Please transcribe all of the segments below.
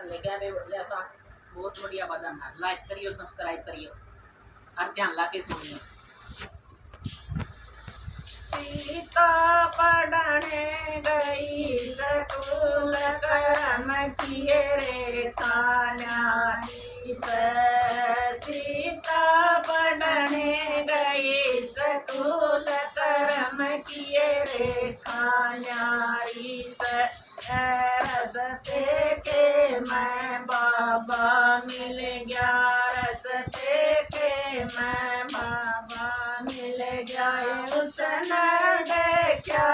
भजन लेके आए बढ़िया सा, बहुत बढ़िया भजन है। लाइक करियो, सब्सक्राइब करियो और ध्यान ला के सुनियो। सीता पढ़ने गई स्कूल कर्म किए रे न्यारी से। सीता पढ़ने गई स्कूल कर्म किए रे न्यारी से। रस्ते के मैं बाबा मिल गया, रस्ते के मैं बाबा मिल गया। उसने देखा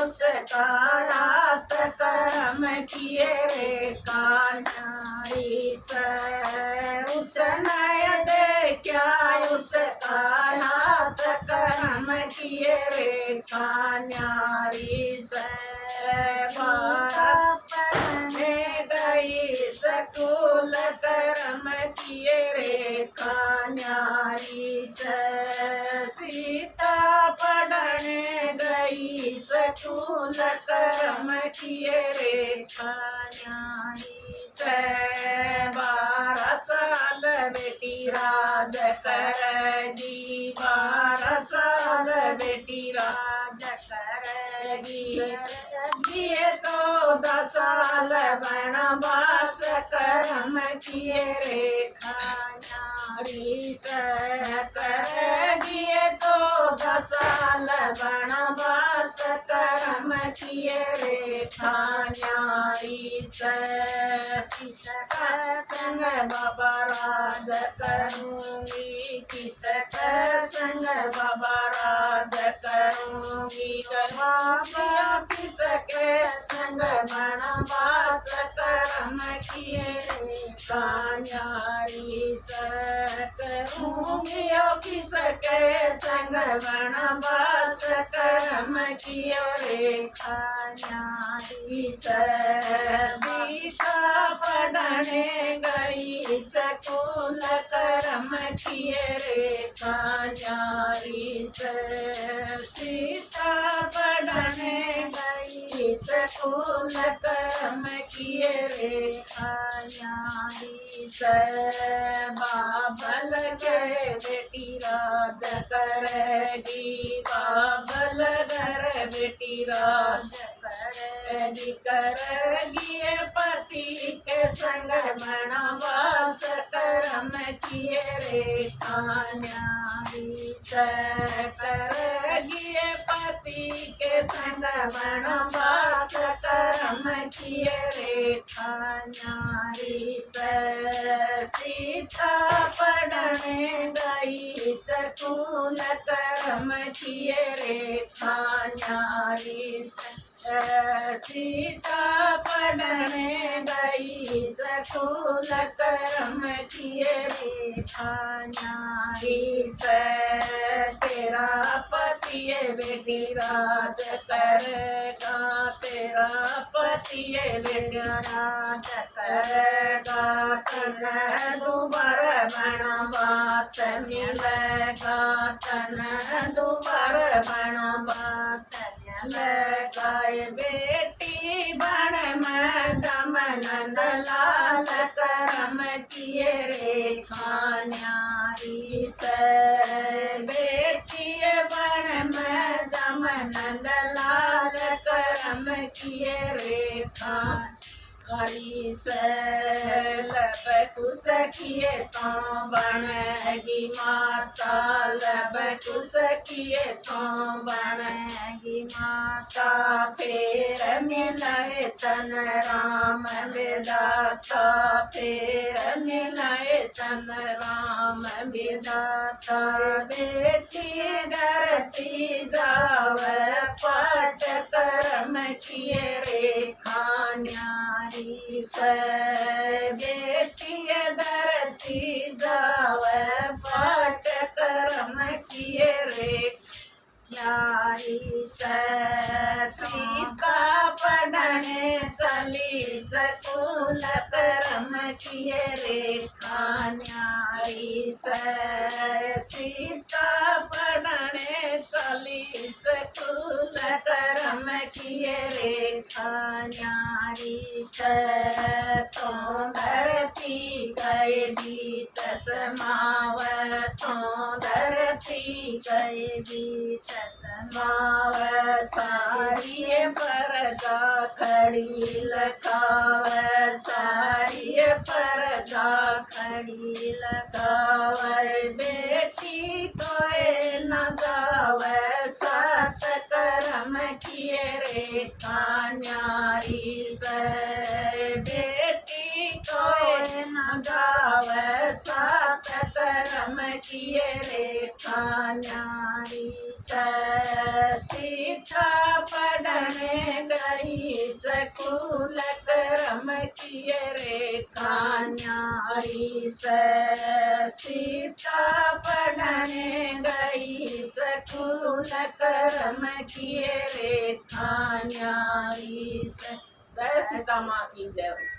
उसका रात कर्म किए रे न्यारी से। उसने देखा उसका रात कर्म किए रे न्यारी से। पढ़ने गई स्कूल कर्म किए रे न्यारी से। सीता पढ़ने गई स्कूल कर्म किए रे न्यारी से। 12 साल बेटी राज करेगी, 12 साल बेटी राज करेगी। ये 14 साल वनवास कर्म किए रे न्यारी से। करेगी 14 साल वनवास कर्म किए रे न्यारी से। किसका संग बाबा राज करूंगी, किसका संग बाबा राज करूंगी। करवा किसके संग वनवास कर्म किए रे न्यारी से। करूंगी किसके संग वनवास कर्म किए रे न्यारी से। सीता पढ़ने गई स्कूल कर्म किए रे न्यारी से। सीता पढ़ने गई स्कूल कर्म किए रे न्यारी से। बाबल के बेटी राज करेगी, बाबल घर बेटी राज करेगी। करेगी पति के संग वनवास कर्म किए रे न्यारी से। करेगी पति के संग वनवास कर्म किए रे न्यारी से। सीता पढ़ने गई स्कूल कर्म किए रे न्यारी से। सीता पढ़ने गई स्कूल कर्म किए रे न्यारी से। तेरा पति बेटी राज करेगा, तेरा पति बेटी राज करेगा। तन दोबारा वनवास मिलेगा, तन दोबारा वनवास लगाए। बेटी बन में दम नंद लाल कर्म किए रे न्यारी से। बेटी बन में दम नंद लाल कर्म किए रे न्यारी से। लब कुश किए तो बनेगी माता, लब कुश किए तो बनेगी माता। फिर मिलाए तन राम विदाता, फिर मिलाए तन राम विदाता। बेटी धरती जावे पाठ कर्म किए रे न्यारी से। बेटी धरती जावे पाठ कर्म किए रे न्यारी से। सीता पढ़ने चली स्कूल कर्म किए रे न्यारी से। सीता पढ़ने चली स्कूल कर्म किए रे न्यारी से। तो कहेगी सतनाम साड़िए परदा खड़ी लखाव साड़िए परदा खड़ी गावे बेटी कोए न गावे सात कर्म किए रे न्यारी से बेटी कोए न गावे सात कर्म किए रे न्यारी से सीता पढ़ने गई स्कूल कर्म किए रे न्यारी से सीता पढ़ने गई स्कूल कर्म किए रे न्यारी से। जय सीता माँ की जय।